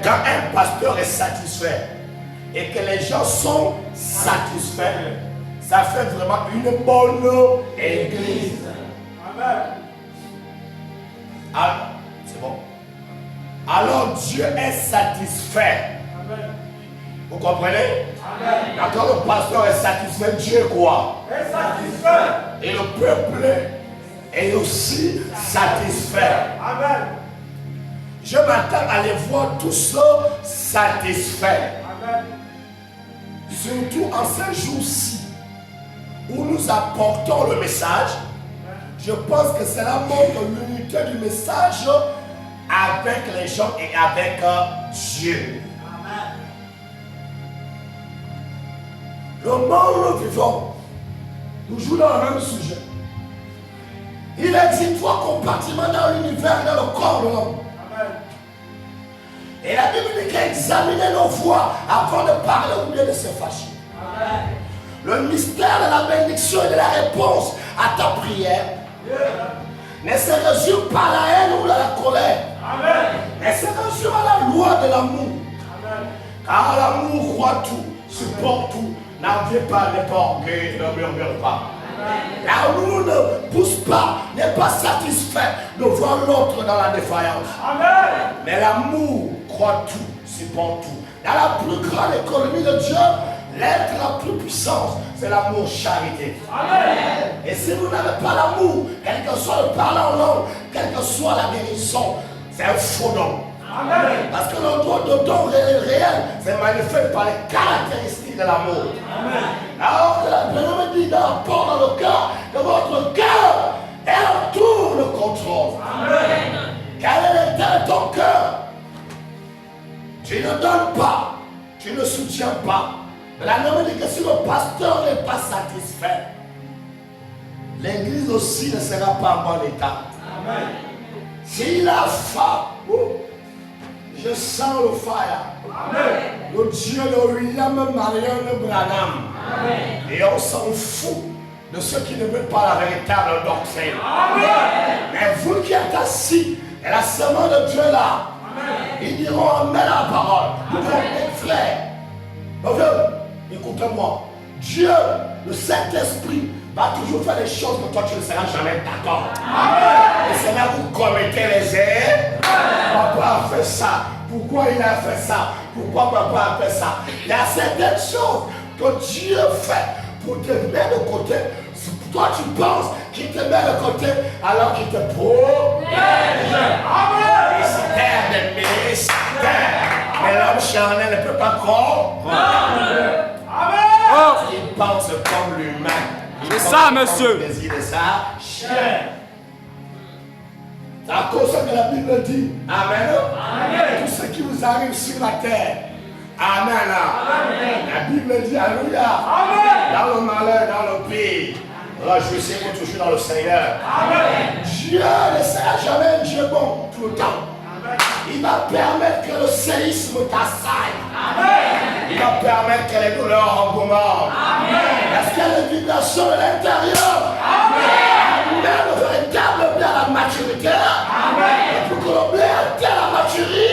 Quand un pasteur est satisfait et que les gens sont satisfaits, ça fait vraiment une bonne église. Amen. Ah, c'est bon. Alors Dieu est satisfait. Amen. Vous comprenez? Amen. Quand le pasteur est satisfait, Dieu est quoi? Est satisfait. Et le peuple est aussi satisfait. Amen. Je m'attends à les voir tous satisfaits. Amen. Surtout en ces jours-ci où nous apportons le message, je pense que cela montre l'unité du message avec les gens et avec Dieu. Amen. Le monde où nous vivons, nous jouons dans le même sujet. Il existe 3 compartiments dans l'univers, dans le corps de l'homme. Et la Bible dit qu'examiner nos voix avant de parler ou bien de se fâcher. Amen. Le mystère de la bénédiction et de la réponse à ta prière ne se résume pas à la haine ou à la colère. Amen. Mais se résume à la loi de l'amour. Amen. Car l'amour croit tout, supporte tout, n'envie pas, n'est pas orgueilleux, ne murmure pas. L'amour ne pousse pas, n'est pas satisfait de voir l'autre dans la défaillance. Amen. Mais l'amour croit tout, supporte tout. Dans la plus grande économie de Dieu, l'être la plus puissante, c'est l'amour charité. Amen. Et si vous n'avez pas l'amour, quel que soit le parler en langue, quelle que soit la guérison, c'est un faux don. Amen. Parce que le don de don réel, c'est manifesté par les caractéristiques de l'amour. Alors que la Bible dit dans le cœur, que votre cœur est autour le contrôle. Amen. Quel est l'état de ton cœur? Tu ne donnes pas, tu ne soutiens pas. Mais la Bible dit que si le pasteur n'est pas satisfait, l'église aussi ne sera pas en bon état. Amen. S'il a faim, je sens le fire. Amen. Le Dieu de William Marion Branham. Amen. Et on s'en fout de ceux qui ne veulent pas la véritable doctrine. Amen. Mais vous qui êtes assis, et la semence de Dieu là, amen, ils diront amen à la parole. Mes frères, écoutez-moi. Dieu, le Saint-Esprit, va toujours faire des choses que toi tu ne seras jamais d'accord. Et c'est là où vous commettez les erreurs. Papa a fait ça. Pourquoi il a fait ça? Pourquoi papa a fait ça? Il y a certaines choses que Dieu fait pour te mettre de côté. Toi tu penses qu'il te met de côté alors qu'il te protège. Amen. Mystère des mystères. Mais l'homme charnel ne peut pas comprendre. Amen. Il pense comme l'humain. C'est ça, monsieur. Le désir de sa chair. C'est à cause que la Bible dit. Amen. Amen. Tout ce qui vous arrive sur la terre. Amen. Amen. La Bible dit alléluia. Amen. Dans le malheur, dans le pays. Réjouissez-vous toujours dans le Seigneur. Amen. Dieu ne sera jamais un Dieu bon tout le temps. Amen. Il va permettre que le séisme t'assaille. Amen. Il va permettre que les douleurs augmentent. Amen. Parce qu'il y a des vibrations de l'intérieur. Amen. Le véritable blé à la maturité. Amen. Et pour que le blé atteigne la maturité,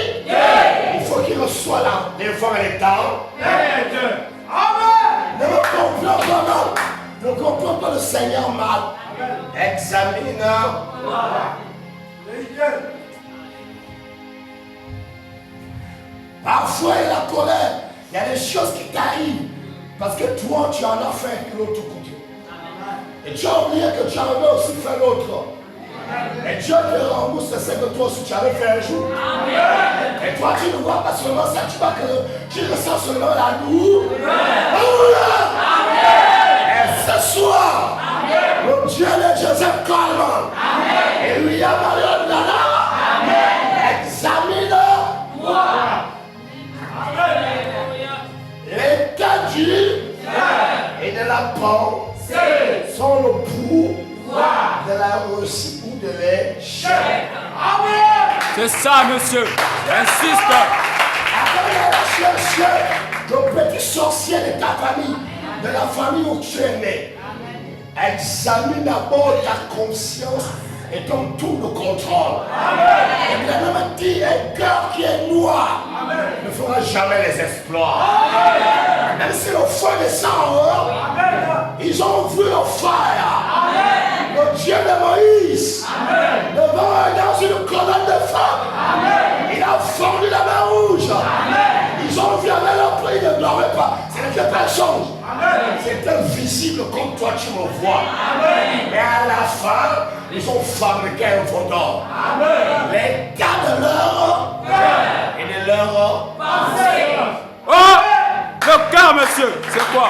il faut qu'il reçoive les vents et les temps. Amen. Ne me comprends pas mal. Ne comprends pas le Seigneur mal. Amen. Examine. Parfois il y a la colère. Il y a des choses qui t'arrivent. Parce que toi tu en as fait de l'autre côté. Et tu as oublié que tu avais aussi fait l'autre. Et Dieu te rembourse ce que toi aussi tu avais fait un jour. Amen. Et toi tu ne vois pas seulement ça, tu vois que tu ressens seulement la douleur. Et ce soir, amen, le Dieu de Joseph Coleman et William Marion Branham examine-moi. L'état du et de la pensée sont le pouvoir de la réussite ou de l'échec. Amen. C'est ça, monsieur. Insiste. Après chercher le petit sorcier de ta famille, de la famille où tu es né. Examine d'abord ta conscience et ton tour de contrôle. Amen. Et bien, dit un cœur qui est noir. ne fera jamais les exploits. Même si le feu descend en haut, ils ont vu le fire. Le Dieu de Moïse, devant eux dans une colonne de feu, il a fondu la mer rouge. Ils ont vu avec leur prix, ils ne dormaient pas. Ce n'était pas chose. C'était visible comme toi tu me vois. Mais à la fin, ils ont fabriqué un veau d'or. Les gars de leur et de leur pensée. Oh! Le cœur, monsieur, c'est quoi?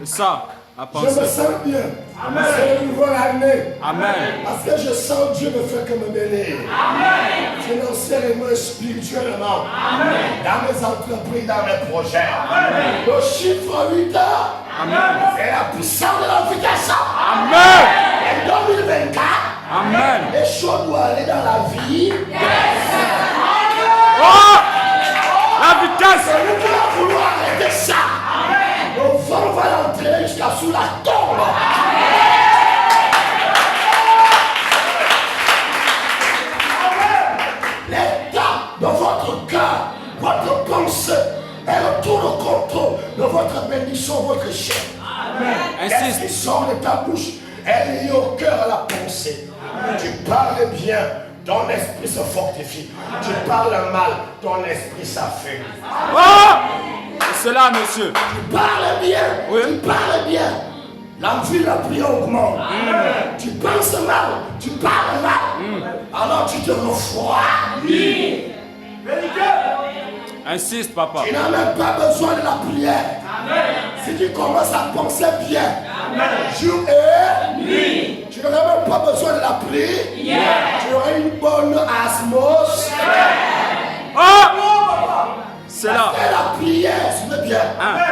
C'est ça, la Je me pensée. sens bien. C'est une nouvelle année. Amen. Parce que je sens Dieu me fait comme me bénir. Financièrement et spirituellement. Dans mes entreprises, dans mes projets. Le chiffre 8 heures. C'est la puissance de l'invitation. Amen. Et 2024. Amen. Les choses doivent aller dans la vie. Oh! La vitesse. Celui qui va vouloir arrêter ça. Le vent va l'entraîner jusqu'à sous la tombe. L'état de votre cœur, votre pensée, elle retourne au contrôle de votre bénédiction, votre chef. Qu'est-ce qui sort de ta bouche? Elle est liée au cœur, à la pensée. Tu parles bien, ton esprit se fortifie. Tu parles mal, ton esprit s'affaiblit. Oh! C'est cela, monsieur. Tu parles bien, Oui. tu parles bien. L'envie de la prière augmente. Tu penses mal, tu parles mal. Alors tu te refroidis. Insiste, papa. Tu n'as même pas besoin de la prière. Si tu commences à penser bien, jour et nuit, tu n'auras même pas besoin de la prière. Tu auras une bonne osmose. Oh! C'est là. Et la prière, c'est bien.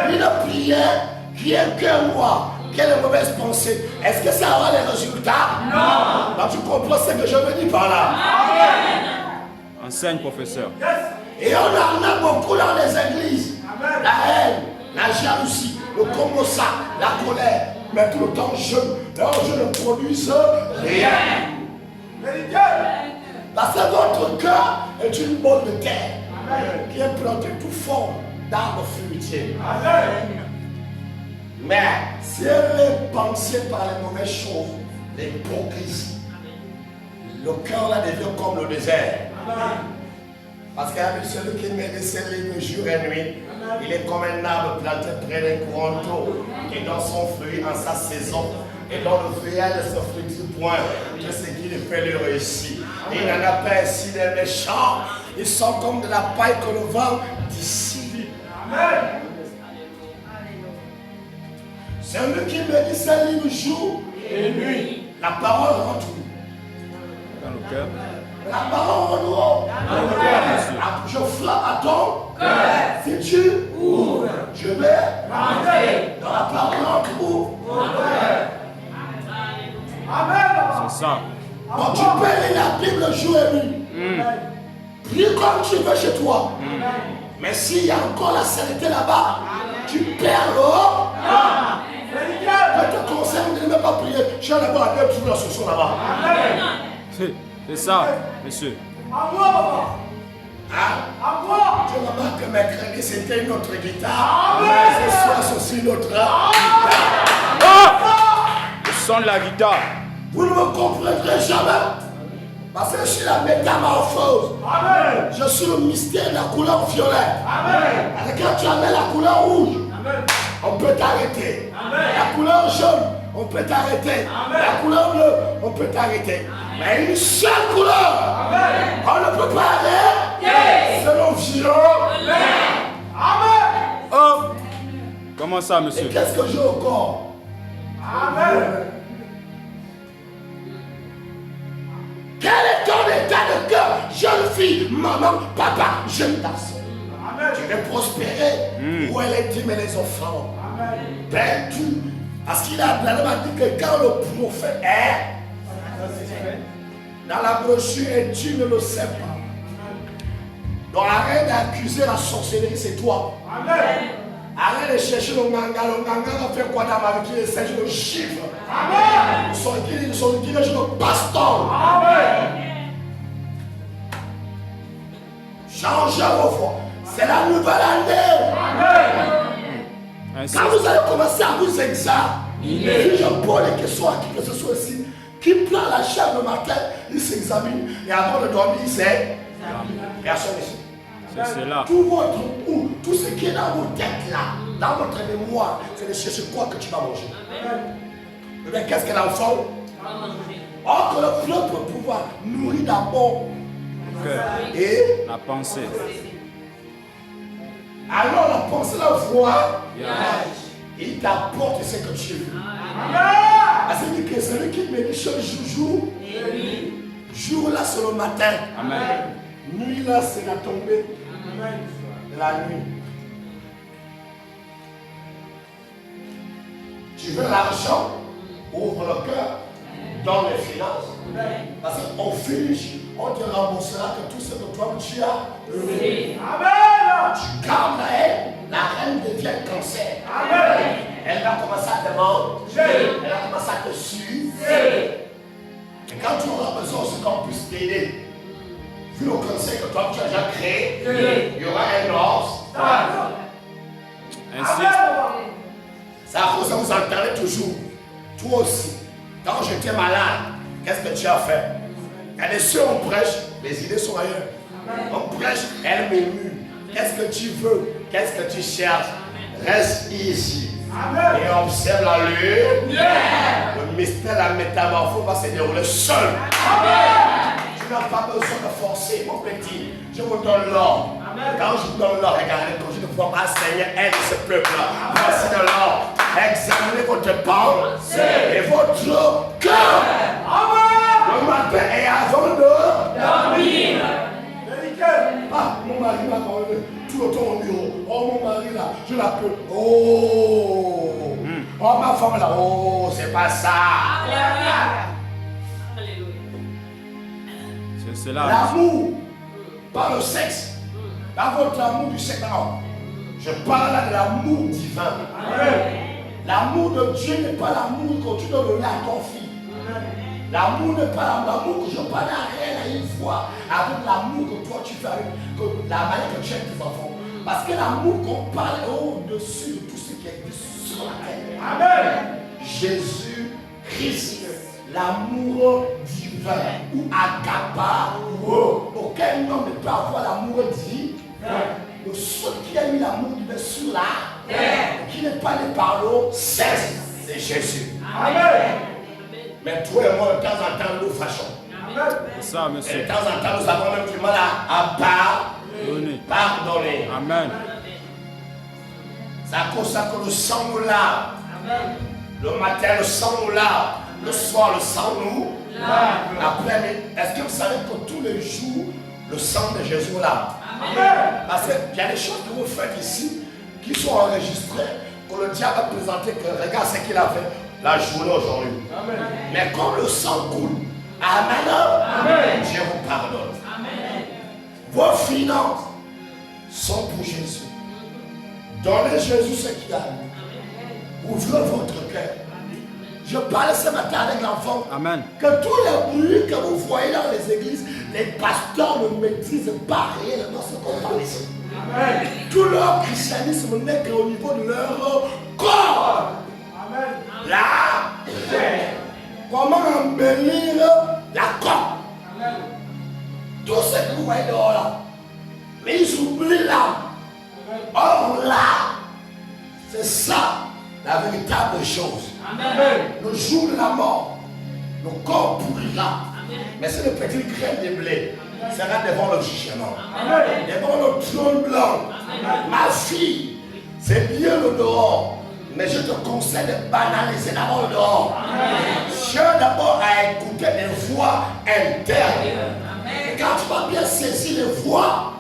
Une prière qui est un cœur noir, qui a de mauvaises pensées. Est-ce que ça aura des résultats? Non. Donc tu comprends ce que je veux dire par là. Enseigne, professeur. Et on en a beaucoup dans les églises. La haine, la jalousie, le commensat, la colère. Mais tout le temps jeune. Alors je ne produis rien. Parce que votre cœur est une bolle de terre qui est plantée tout fort d'arbres fruitiers. Mais si elle est pensée par les mauvaises choses, l'hypocrisie, le cœur là devient comme le désert. Parce qu'il y a celui qui met ses lignes jour et nuit, il est comme un arbre planté près d'un courant d'eau qui donne son fruit en sa saison et dont le feuillage ne se fructue point. Tout ce qui le fait le réussir. Il n'en a pas ainsi des méchants. Ils sont comme de la paille que le vent d'ici. C'est lui qui me dit ses lignes jour et nuit. La parole rentre où? Dans le cœur. La parole rentre. Dans le cœur, monsieur. Je frappe à ton cœur. Si tu ouvres, je vais rentrer dans la parole où? C'est ça. Donc tu peux lire la Bible jour et nuit. Prie comme tu veux chez toi. Mais s'il y a encore la sainteté là-bas, tu perds le. Je te conseille de ne même pas prier. Je suis allé voir deux trucs là, ce soir là-bas. C'est ça, monsieur. Tu remarques que mercredi c'était une autre guitare. Ce soir c'est aussi une autre guitare. Oh! Le son de la guitare. Vous ne me comprendrez jamais. Parce que je suis la métamorphose. Je suis le mystère de la couleur violette. Parce que quand tu amènes la couleur rouge, on peut t'arrêter. La couleur jaune, on peut t'arrêter. La couleur bleue, on peut t'arrêter. Mais une seule couleur, on ne peut pas arrêter. C'est le violon. Oh! Comment ça, monsieur? Et qu'est-ce que j'ai au corps? Quel est ton état de cœur? Jeune fille, maman, papa, jeune garçon. Tu veux prospérer où elle est dit mais les enfants perdu. Parce qu'il a dit que quand le prophète est dans la brochure et tu ne le sais pas. Donc arrête d'accuser la sorcellerie, c'est toi. Arrête de chercher le manga. Le manga va faire quoi dans ma vie? Qui essaie de chiffre. Ils sont dirigés le pasteur. changer vos voix. C'est la nouvelle année. Ainsi, Quand vous allez commencer à vous examiner, si je pose les questions à qui que ce soit ici, qui prend la chair le matin, il s'examine et avant de dormir, il s'est. Personne ici. c'est cela. Tout ce qui est dans vos têtes là, dans votre mémoire, c'est de chercher quoi que tu vas manger. Mais qu'est-ce que l'enfant? Or que le propre pouvoir nourrit d'abord Le cœur, et la pensée. alors la pensée, la voix, Yes. il t'apporte ce que tu veux. C'est-à-dire que celui qui médite chaque jour, jour là c'est le matin, Amen. nuit là c'est la tombée de la nuit. Tu veux l'argent, ouvre le cœur, donne les finances. Parce qu'au finish, on te remboursera que tout ce que toi tu as. Amen. Tu gardes la reine devient cancer. Amen. Elle va commencer à te manger. Elle va commencer à te suivre. Et quand tu auras besoin aussi qu'on puisse t'aider, vu le cancer que toi tu as déjà créé, il y aura un os. Ainsi, C'est à cause que vous entendez toujours. Toi aussi. Quand j'étais malade, qu'est-ce que tu as fait? Il y a des cieux, on prêche, les idées sont ailleurs. On prêche, elle murmure. Qu'est-ce que tu veux? Qu'est-ce que tu cherches? Reste ici. Et observe la lune. Le mystère, la métamorphose va se dérouler seul. Tu n'as pas besoin de forcer, mon petit. Je vous donne l'or. Quand je vous donne l'or, regardez, quand je ne vois pas Seigneur, aide ce peuple-là. Voici de l'or. Examinez votre pensée et votre cœur. Le matin et avant de dormir. Ah, mon mari là, tout le temps au bureau. Oh, mon mari là, je l'appelle. Oh, oh, ma femme là. Oh, c'est pas ça. c'est cela. L'amour, pas le sexe. Dans votre amour du sexe, non. Je parle là de l'amour divin. L'amour de Dieu n'est pas l'amour que tu donnes à ton fils. L'amour n'est pas l'amour que je parle à rien à une fois, avec l'amour que toi tu fais avec la manière que tu aimes tes enfants. Parce que l'amour qu'on parle est au-dessus de tout ce qui existe sur la terre. Amen. Jésus-Christ, l'amour divin, ou agapa, aucun homme ne peut avoir l'amour divin. Le seul qui a eu l'amour divin sur la terre, qui n'est pas né par l'eau, c'est Jésus. Amen. Mais toi et moi, de temps en temps, nous fâchons. C'est ça, monsieur. Et de temps en temps, nous avons même du mal à pardonner. Amen. C'est à cause de ça que le sang nous lave. Le matin, le sang nous lave. Le soir, le sang nous lave. Après, est-ce que vous savez que tous les jours, le sang de Jésus nous lave? Parce qu'il y a des choses que vous faites ici qui sont enregistrées, que le diable a présenté, que regarde ce qu'il a fait la journée aujourd'hui. Mais comme le sang coule, amen, Dieu vous pardonne. Amen. Vos finances sont pour Jésus. Donnez Jésus ce qu'il a. Ouvrez votre cœur. Je parlais ce matin avec l'enfant. Amen. Que tous les bruits que vous voyez dans les églises, les pasteurs ne maîtrisent pas réellement ce qu'on parle ici. Amen. Tout leur christianisme n'est qu'au niveau de leur corps. Amen. Là, comment embellir la corde? Tout ce que vous voyez dehors là, mais ils oublient là. Or là, c'est ça la véritable chose. Amen. Le jour de la mort, le corps pourrira. Mais c'est le petit grain de blé sera devant le jugement. Devant le trône blanc. Ma fille, c'est bien le dehors. Mais je te conseille de banaliser d'abord le dehors. Cherche d'abord à écouter les voix internes. Et quand tu vas bien saisir les voix,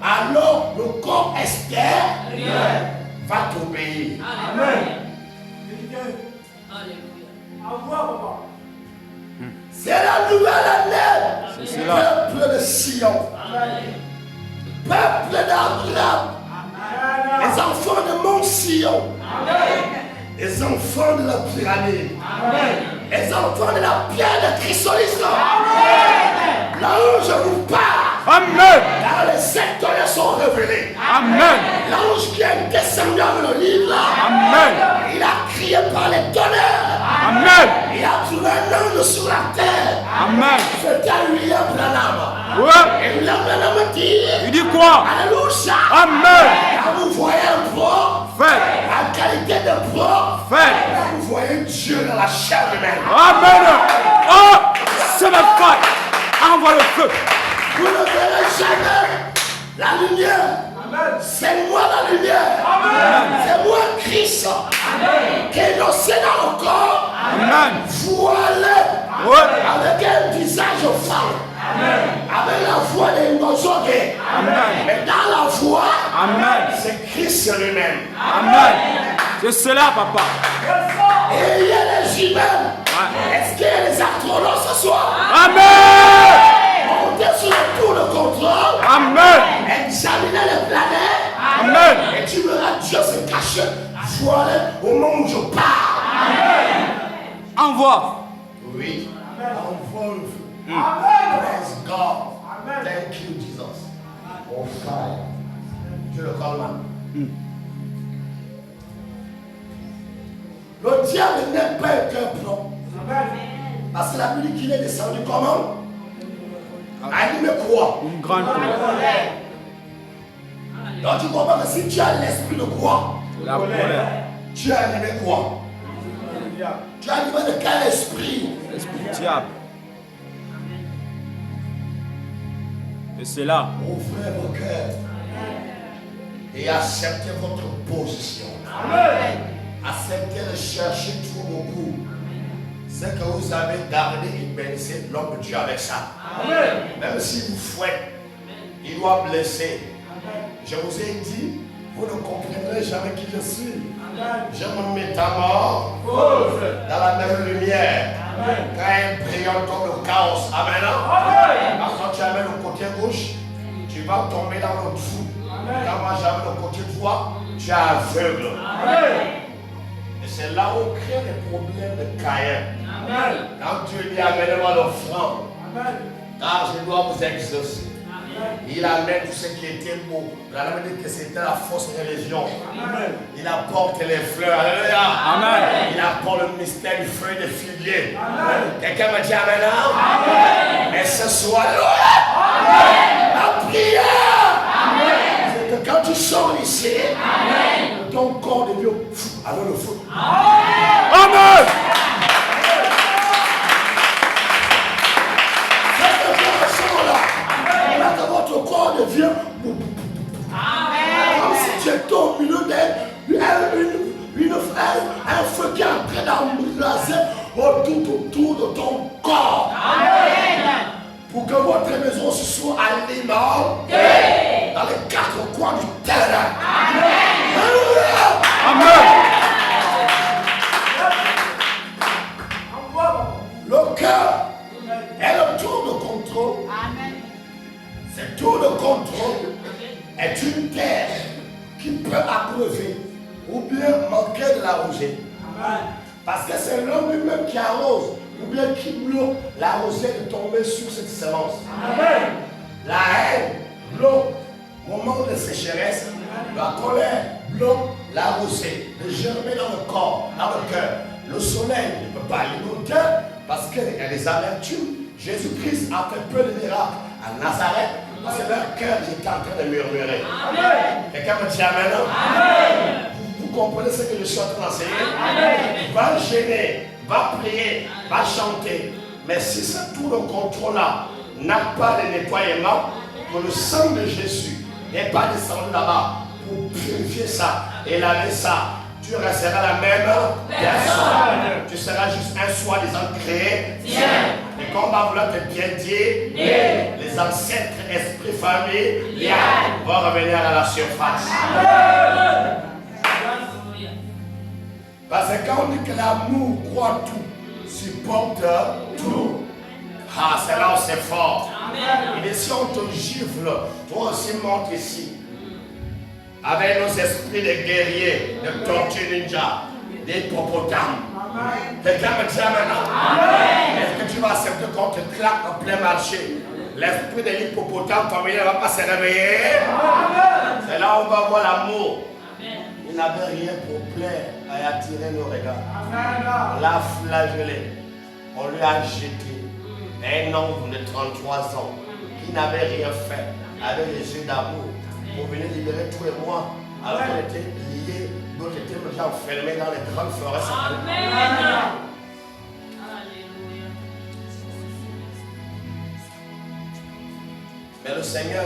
alors le corps externe va t'obéir. Amen. C'est la nouvelle année. C'est cela. Peuple de Sion. Peuple d'Abraham. Les enfants de Mont Sion. Les enfants de la pyramide. Les enfants de la pierre de chrysolite. Là où je vous parle. Amen. Dans les 7 Amen. L'ange qui est descendu avec le livre là. Amen. Il a crié par les tonnerres. Amen. Il a trouvé un ange sur la terre. Amen. C'était William Branham. Ouais. Et William Branham dit, Il dit quoi? Alléluia. Amen. Quand vous voyez un prophète, en qualité de prophète, vous voyez Dieu dans la chair humaine. Amen. Oh, c'est ma foi. Envoie le feu. Vous ne verrez jamais la lumière. C'est moi la lumière. C'est moi Christ qui est innocent dans le corps. Amen. Voilé Ouais. avec un visage femme. Avec la voix des Mozogué. Amen. Mais dans la voix, Amen. c'est Christ lui-même. Amen. C'est cela, papa. Et il y a les humains. Ouais. Est-ce qu'il y a les astronautes ce soir? Amen. Montez sur le tour de contrôle. Amen. Examinez les planètes. Amen. Et tu verras Dieu se cacher. Voilà au moment où je parle. Envoie. Oui. Envoie le feu. Praise God. Thank you, Jesus. On fire. Dieu le calme. Le diable n'est pas un cœur plan. Parce que la Bible dit qu'il est descendu comment? Animé quoi? Une grande colère. Donc tu comprends que si tu as l'esprit de quoi? La colère. Tu as animé quoi? Tu as animé de quel esprit? L'esprit diable. Et c'est là. Ouvrez vos cœurs et acceptez votre position. Acceptez de chercher tout beaucoup. Ce que vous avez gardé et bénissez l'homme de Dieu avec ça. Même si vous fouette, il doit blesser. Je vous ai dit, vous ne comprendrez jamais qui je suis. Je me métamorphose dans la même lumière. Quand un brillant comme le chaos. Amen. Quand tu amènes le côté gauche, tu vas tomber dans le trou. Quand moi j'amène le côté droit, tu es aveugle. Et c'est là où on crée les problèmes de Caïn. Quand Dieu dit amenez-moi l'offrande, car je dois vous exaucer. Il amène tout ce qui était beau. Il a dit que c'était la fausse religion. Il apporte les fleurs. Alléluia. Amen. Il apporte le mystère du feu et des figuiers. Quelqu'un me dit amen. Mais ce soir, la prière, c'est que quand tu sors ici, ton corps devient fou avec le feu. Amen. Votre corps devient comme si tu étais au milieu d'un feu qui est en train d'embraser autour de ton corps. Pour que votre maison se soit alimentée dans les quatre coins du terrain. Amen. Le cœur est le tour de contrôle. Ce tour de contrôle est une terre qui peut abreuver ou bien manquer de la rosée. Parce que c'est l'homme lui-même qui arrose ou bien qui bloque la rosée de tomber sur cette semence. La haine bloque au moment de sécheresse. La colère bloque la rosée de germer dans le corps, dans le cœur. Le soleil ne peut pas alimenter parce qu'il y a des amertumes. Jésus-Christ a fait peu de miracles à Nazareth parce que leur cœur était en train de murmurer. Quelqu'un me dit amen. Vous comprenez ce que je suis en train d'enseigner? Va gêner, va prier, va chanter. Mais si ce tour de contrôle-là n'a pas de nettoyement, que le sang de Jésus n'est pas descendu là-bas pour purifier ça et laver ça, tu resteras la même personne. Tu seras juste un soi-disant chrétien. Et quand on va vouloir te bien dire, les ancêtres, esprits, famille, vont revenir à la surface. Parce que quand on dit que l'amour croit tout, supporte tout, c'est là où c'est fort. Et si on te gifle, toi aussi monte ici. Avec nos esprits de guerriers, de tortues ninja, des hippopotames. Quelqu'un me dit maintenant, est-ce que tu vas accepter qu'on te claque en plein marché? L'esprit de l'hippopotame familial ne va pas se réveiller. C'est là où on va voir l'amour. Il n'avait rien pour plaire à attirer nos regards. On l'a flagellé. On lui a jeté un homme de 33 ans qui n'avait rien fait avec les yeux d'amour pour venir libérer toi et moi. Alors qu'on était liés, d'autres étaient déjà enfermés dans les grandes forêts. Amen. Mais le Seigneur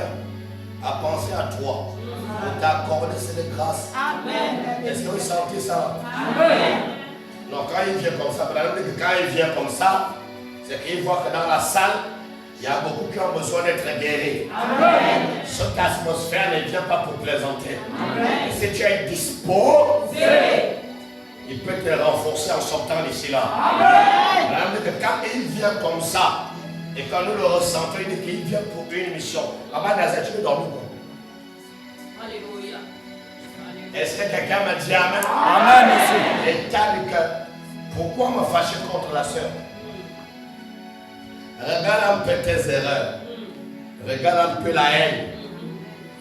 a pensé à toi pour t'accorder cette grâce. Est-ce que vous sentez ça? Amen. Non, quand il vient comme ça, quand il vient comme ça, c'est qu'il voit que dans la salle, il y a beaucoup qui ont besoin d'être guéris. Amen. Cette atmosphère ne vient pas pour plaisanter. Amen. Si tu es disposé, il peut te renforcer en sortant d'ici là. Amen. Quand il vient comme ça, et quand nous le ressentons, il dit qu'il vient pour une mission. Maman Nazareth, tu veux dormir quoi? Alléluia. Est-ce que quelqu'un m'a dit Amen? Amen, monsieur. L'état du cœur. Pourquoi me fâcher contre la sœur? Regarde un peu tes erreurs. Regarde un peu la haine.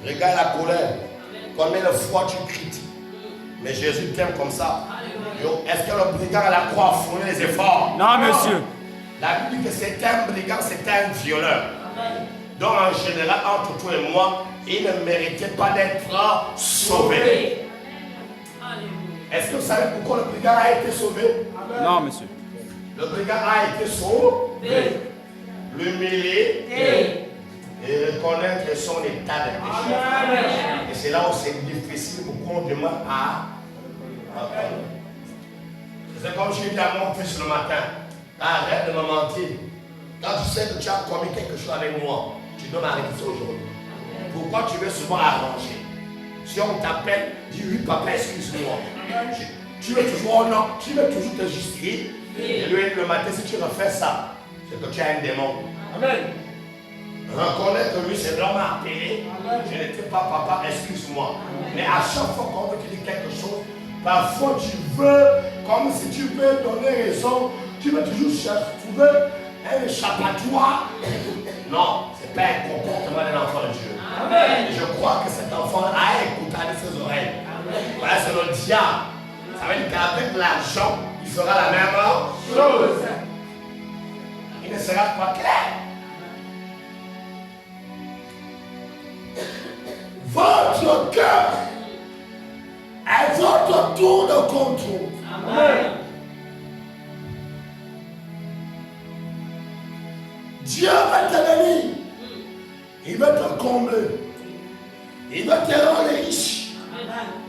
Regarde la colère. Combien de fois tu critiques. Mais Jésus t'aime comme ça. Est-ce que le brigand à la croix a fourni les efforts? Non, monsieur. La Bible dit que c'était un brigand, c'était un violeur. Donc en général, entre toi et moi, il ne méritait pas d'être sauvé. Est-ce que vous savez pourquoi le brigand a été sauvé? Non, monsieur. Le brigand a été sauvé. L'humilier et reconnaître son état de péché. Et c'est là où c'est difficile pour qu'on demande à pardon. C'est comme je dis à mon fils le matin, arrête de me mentir. Quand tu sais que tu as commis quelque chose avec moi, tu dois m'arrêter aujourd'hui. Pourquoi tu veux souvent arranger? Si on t'appelle, dis oui papa, excuse-moi. Tu veux toujours non, tu veux toujours te justifier. Et lui le matin, si tu refais ça, c'est que tu as un démon. Amen. Reconnais que lui, c'est l'homme à appeler. Je n'étais pas papa, excuse-moi. Mais à chaque fois qu'on veut te dire quelque chose, parfois tu veux, comme si tu veux donner raison, tu veux toujours trouver un échappatoire. Non, ce n'est pas un comportement d'un enfant de Dieu. Amen. Et je crois que cet enfant a écouté de ses oreilles. Voilà, c'est le diable. Ça veut dire qu'avec l'argent, il fera la même chose. Il ne sera pas clair. Votre cœur est votre tour de contrôle. Amen. Dieu va te bénir. Il va te combler. Il va te rendre riche.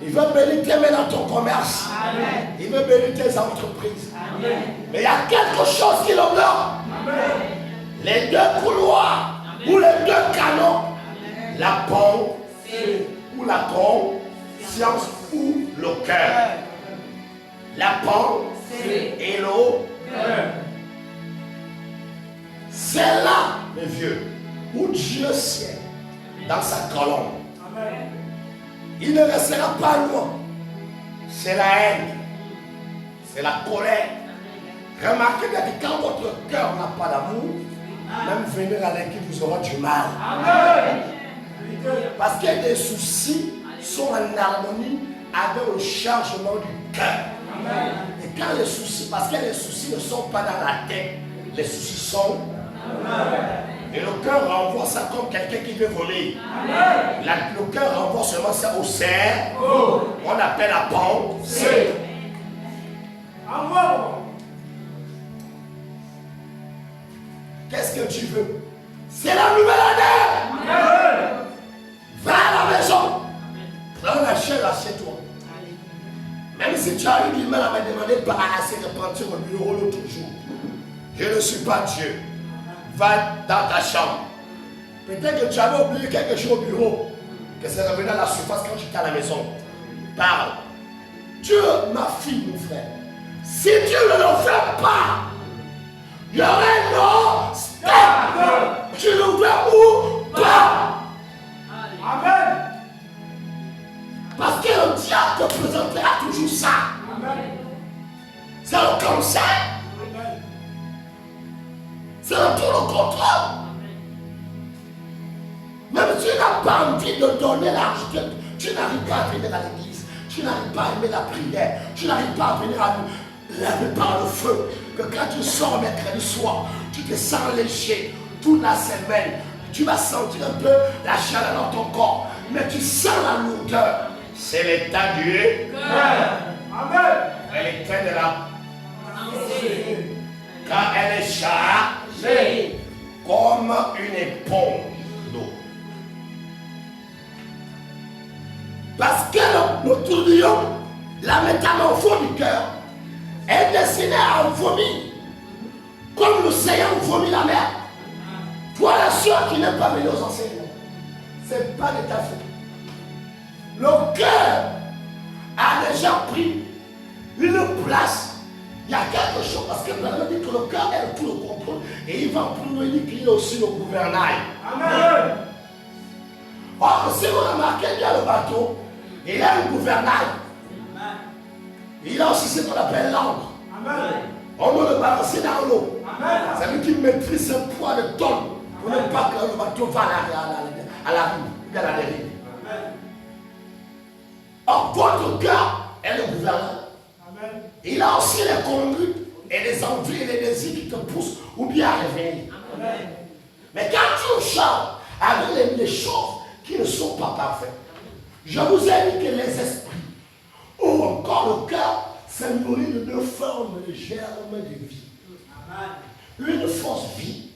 Il va bénir tes mains dans ton commerce. Amen. Il va bénir tes entreprises. Amen. Mais il y a quelque chose qui le bloque. Les deux couloirs ou les deux canaux. Amen. La pensée ou la conscience ou le cœur. La pensée et le cœur. C'est là, mes vieux, où Dieu sied dans sa colonne. Amen. Il ne restera pas loin. C'est la haine. C'est la colère. Remarquez bien que quand votre cœur n'a pas d'amour, même venir à l'équipe, vous aurez du mal. Amen. Parce que des soucis sont en harmonie avec le chargement du cœur. Amen. Et quand les soucis, parce que les soucis ne sont pas dans la tête, les soucis sont. Amen. Et le cœur renvoie ça comme quelqu'un qui veut voler. Le cœur renvoie seulement ça au cerveau. On appelle la pensée. Qu'est-ce que tu veux? C'est la nouvelle année. Amen. Va à la maison. Prends la chair, assieds-toi. Même si tu as eu du mal à me demander par assez de partir au bureau l'autre jour. Je ne suis pas Dieu. Va dans ta chambre. Peut-être que tu avais oublié quelque chose au bureau. Que c'est revenu à la surface quand tu étais à la maison. Parle. Dieu, ma fille, mon frère. Si Dieu ne le fait pas, il y aurait non stop. Tu l'ouvres ou pas. Amen. Parce que le diable te présentera toujours ça. Amen. C'est le cancer. C'est le tour de contrôle. n'as pas envie de donner l'argent, tu n'arrives pas à venir à l'église, tu n'arrives pas à aimer la prière, tu n'arrives pas à venir à nous laver par le feu, que quand tu sors mercredi soir, tu te sens léger toute la semaine, tu vas sentir un peu la chaleur dans ton corps, mais tu sens la lourdeur. C'est l'état du cœur. Amen. C'est l'état de la pensée. Quand elle est chargée comme une éponge d'eau. Parce que nous trouvions la métamorphose du cœur est destinée à vomir, comme l'océan vomit la mer. Toi, la soeur qui n'est pas venue aux enseignements, c'est pas de ta faute. Le cœur a déjà pris une place. Il y a quelque chose, parce que la Bible dit que le cœur est tout le contrôle et il va plus loin, il dit qu'il est aussi le gouvernail. Amen. Or, si vous remarquez bien le bateau, il a un gouvernail. Il a aussi ce qu'on appelle l'encre. On doit le balancer dans l'eau. C'est lui qui maîtrise ce poids de tonnes pour ne pas que le bateau va à la rive, à la dérive. Or, votre cœur est le gouvernail. Il a aussi les conduites et les envies et les désirs qui te poussent ou bien à revenir. Mais quand tu charges avec les choses qui ne sont pas parfaites, je vous ai dit que les esprits ou encore le cœur se nourrit de deux formes de germes de vie. Une fausse vie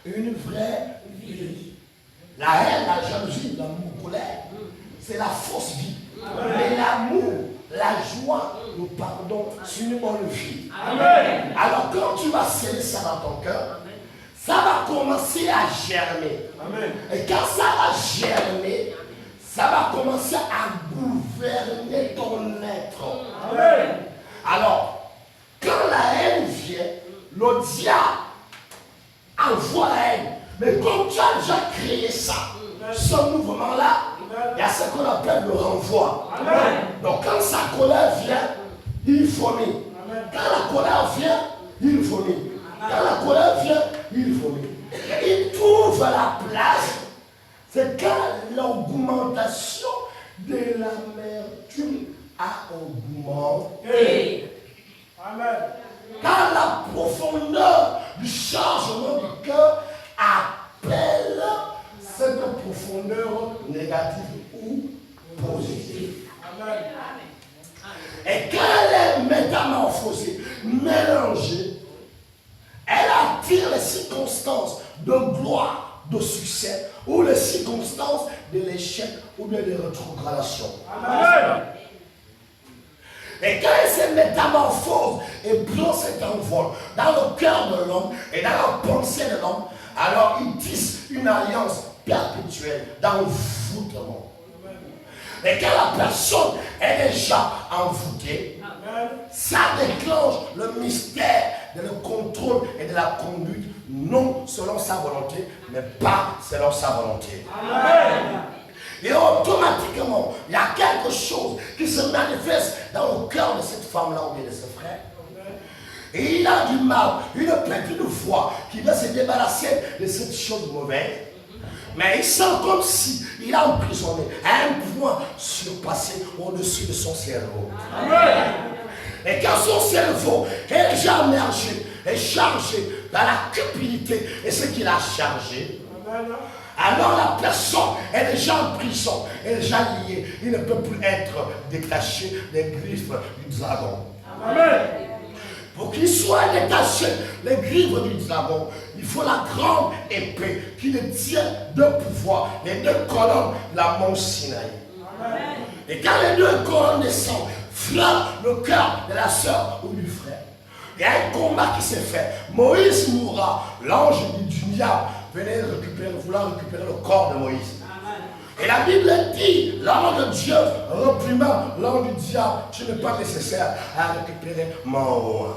et une vraie vie. La haine, la jalousie, l'amour, la colère, c'est la fausse vie. Mais l'amour, la joie, le pardon, c'est une bonne vie. Amen. Alors quand tu vas sceller ça dans ton cœur, ça va commencer à germer. Amen. Et quand ça va germer, ça va commencer à gouverner ton être. Amen. Alors, quand la haine vient, le diable envoie la haine. Mais comme tu as déjà créé ça, ce mouvement-là, il y a ce qu'on appelle le renvoi. Amen. Donc quand sa colère vient, il vomit. Quand la colère vient, il vomit. Quand la colère vient, il vomit. Et il trouve la place. C'est quand l'augmentation de l'amertume a augmenté. Amen. Quand la profondeur du changement du cœur appelle cette profondeur négative ou positive. Amen. Et quand elle est métamorphosée, mélangée, elle attire les circonstances de gloire, de succès, ou les circonstances de l'échec ou de la rétrogradation. Amen. Et quand elle se métamorphose et prend cet envol dans le cœur de l'homme et dans la pensée de l'homme, alors ils tissent une alliance perpétuelle d'envoûtement. Et quand la personne est déjà envoûtée, ça déclenche le mystère de le contrôle et de la conduite, non selon sa volonté, mais pas selon sa volonté. Amen. Et automatiquement, il y a quelque chose qui se manifeste dans le cœur de cette femme-là ou bien de ce frère. Et il a du mal, une petite foi qui veut se débarrasser de cette chose mauvaise. Mais il sent comme si il a emprisonné à un point surpassé au-dessus de son cerveau. Amen. Et quand son cerveau est déjà immergé, est chargé dans la cupidité et ce qu'il a chargé, alors la personne est déjà en prison, est déjà liée. Il ne peut plus être détaché des griffes du dragon. Amen. Pour qu'il soit détaché des griffes du dragon, il faut la grande épée qui détient deux pouvoirs, les deux colonnes de la mont Sinaï. Amen. Et quand les deux colonnes descendent, frappent le cœur de la sœur ou du frère, il y a un combat qui s'est fait. Moïse mourra, l'ange du diable venait vouloir récupérer le corps de Moïse. Et la Bible dit, l'ange de Dieu reprimant l'ange du diable, tu n'es pas nécessaire à récupérer mon roi.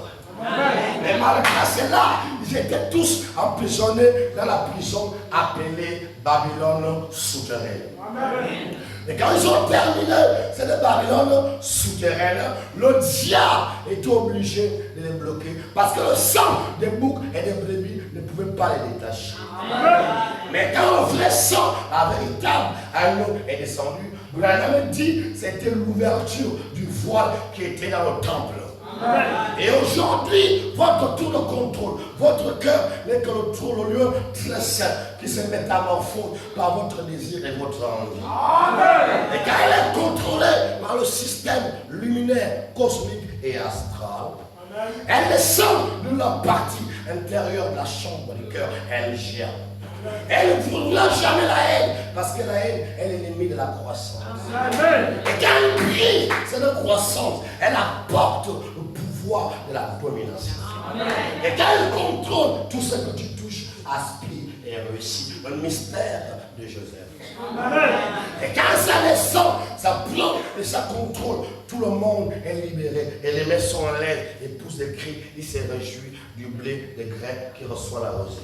Mais malgré cela, ils étaient tous emprisonnés dans la prison appelée Babylone souterraine. Amen. Et quand ils ont terminé cette Babylone souterraine, le diable était obligé de les bloquer parce que le sang des boucs et des brebis ne pouvait pas les détacher. Amen. Mais quand le vrai sang, un véritable agneau est descendu. Branham dit c'était l'ouverture du voile qui était dans le temple. Et aujourd'hui, votre tour de contrôle, votre cœur n'est que le lieu très saint qui se métamorphose par votre désir et votre envie. Et quand elle est contrôlée par le système luminaire, cosmique et astral, elle descend de la partie intérieure de la chambre du cœur, elle gère. Elle ne trouvera jamais la haine, parce que la haine est l'ennemi de la croissance. Et quand elle brille, c'est la croissance, elle apporte le pouvoir de la domination. Et quand elle contrôle, tout ce que tu touches aspire et réussit. Le mystère de Joseph. Et quand ça descend, ça plombe et ça contrôle, tout le monde est libéré. Et les mains sont en l'air et poussent des cris. Il se réjouit du blé de grain qui reçoit la rosée.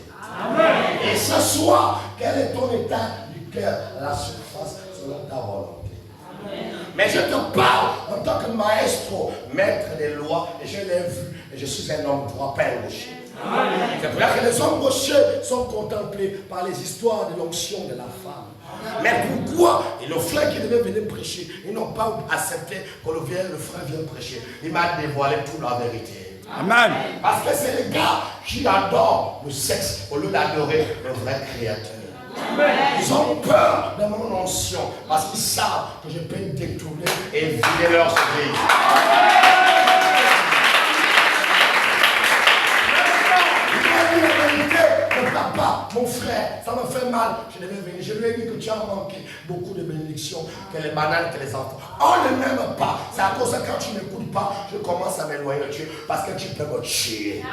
Et ce soir, quel est ton état du cœur à la surface selon ta volonté? Mais je te parle en tant que maestro, maître des lois, et je l'ai vu, et je suis un homme droit, pas un gaucher. C'est pour ça que les hommes gauchers sont contemplés par les histoires de l'onction de la femme. Mais pourquoi? Et le frère qui devait venir prêcher, ils n'ont pas accepté que le frère vienne prêcher. Il m'a dévoilé toute la vérité. Amen. Parce que c'est les gars qui adorent le sexe au lieu d'adorer le vrai créateur. Ils ont peur de mon onction parce qu'ils savent que je peux détourner et vider leur église. Papa, mon frère, ça me fait mal. Je devais venir. Je lui ai dit que tu as manqué beaucoup de bénédictions, que les bananes, que les enfants. On ne m'aime pas. C'est à cause de quand tu n'écoutes pas, je commence à m'éloigner de Dieu parce que tu peux me tuer.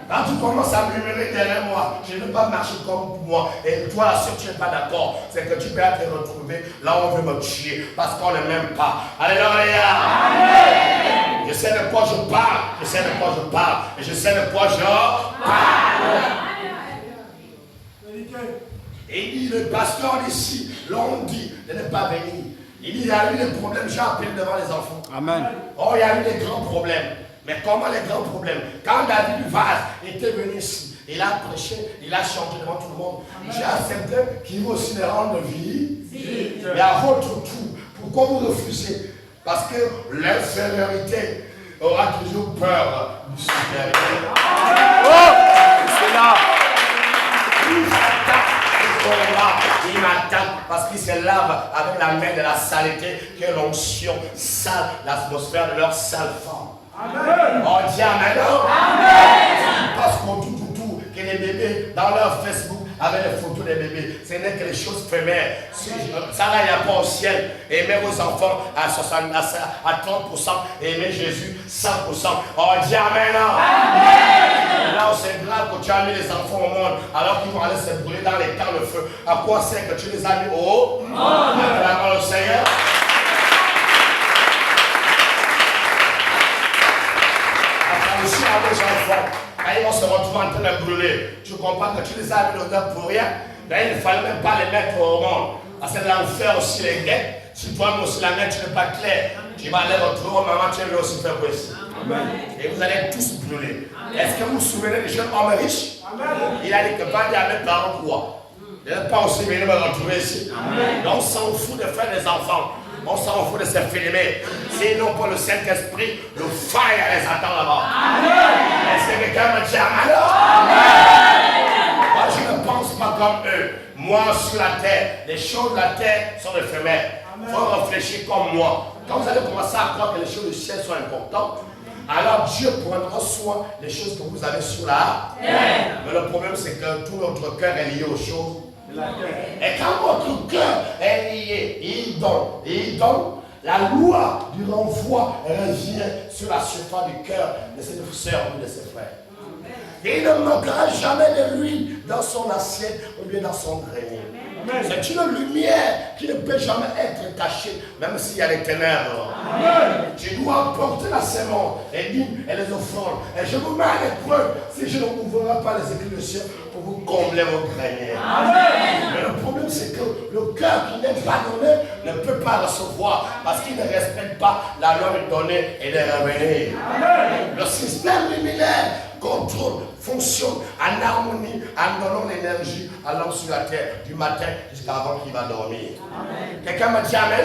Quand tu commences à murmurer derrière moi, je ne veux pas marcher comme moi. Et toi, si tu n'es pas d'accord, c'est que tu peux te retrouver là où on veut me tuer parce qu'on ne m'aime pas. Alléluia. Amen. Je sais de quoi je parle. Je sais de quoi je parle. Et je sais de quoi je parle. Et il dit, le pasteur d'ici, l'on dit de ne pas venir. Il dit, il y a eu des problèmes, j'ai appelé devant les enfants. Amen. Oh, il y a eu des grands problèmes. Mais comment les grands problèmes? Quand David Vaz était venu ici, il a prêché, il a chanté devant tout le monde. J'ai accepté qu'il veut aussi les rendre vie. Mais à votre tour, pourquoi vous refusez? Parce que l'infériorité aura toujours peur du supérieur. Oh, c'est là. Il m'attaque parce qu'il se lave avec la main de la saleté que l'onction sale l'atmosphère de leur sale femme. Amen. On dit Amen. Amen. Parce qu'on tout, que les bébés dans leur Facebook avec les photos des bébés, ce n'est que les choses éphémères. Ça là, il n'y a pas au ciel. Aimez vos enfants à 30% et aimez Jésus 100%. On dit Amen. Amen. Là où c'est grave que tu as mis les enfants au monde alors qu'ils vont aller se brûler dans les temps de feu. À quoi c'est que tu les as mis au monde? Acclamons le Seigneur. Attention à vos enfants. Quand ils vont se retrouver en train de brûler, tu comprends que tu les as mis dedans pour rien. Ben, il ne fallait même pas les mettre au monde. Parce que l'enfer aussi les guette. Si toi-même aussi la mettre, tu n'es pas clair. Tu vas aller retrouver maman, tu vas aussi faire quoi ici. Et vous allez tous brûler. Est-ce que vous vous souvenez des jeunes hommes riches? Il a dit que pas à mes parents quoi. Il n'est pas aussi venu me retrouver ici. Donc on s'en fout de faire des enfants. On s'en fout de se filmer. S'ils n'ont pas le Saint-Esprit, le fire les attend là-bas. Est-ce que quelqu'un me dit Amen? Moi je ne pense pas comme eux. Moi sur la terre, les choses de la terre sont éphémères. Il faut réfléchir comme moi. Quand vous allez commencer à croire que les choses du ciel sont importantes, alors Dieu prendra soin des choses que vous avez sur la terre. Mais le problème c'est que tout notre cœur est lié aux choses de la terre. Et quand votre cœur est lié, il donne, la loi du renvoi revient sur la surface du cœur de ses sœurs ou de ses frères. Il ne manquera jamais de l'huile dans son assiette ou bien dans son grenier. C'est une lumière qui ne peut jamais être cachée, même s'il y a des ténèbres. Amen. Tu dois porter la sémence, les dîmes et les offrandes. Et je vous mets à l'épreuve si je ne ouvrirai pas les écrits du ciel pour vous combler vos greniers. Amen. Mais le problème, c'est que le cœur qui n'est pas donné ne peut pas recevoir parce qu'il ne respecte pas la loi de donner et de revenir. Amen. Le système luminaire contrôle, fonctionne en harmonie, en donnant l'énergie à l'homme sur la terre, du matin jusqu'à avant qu'il va dormir. Quelqu'un m'a dit amen.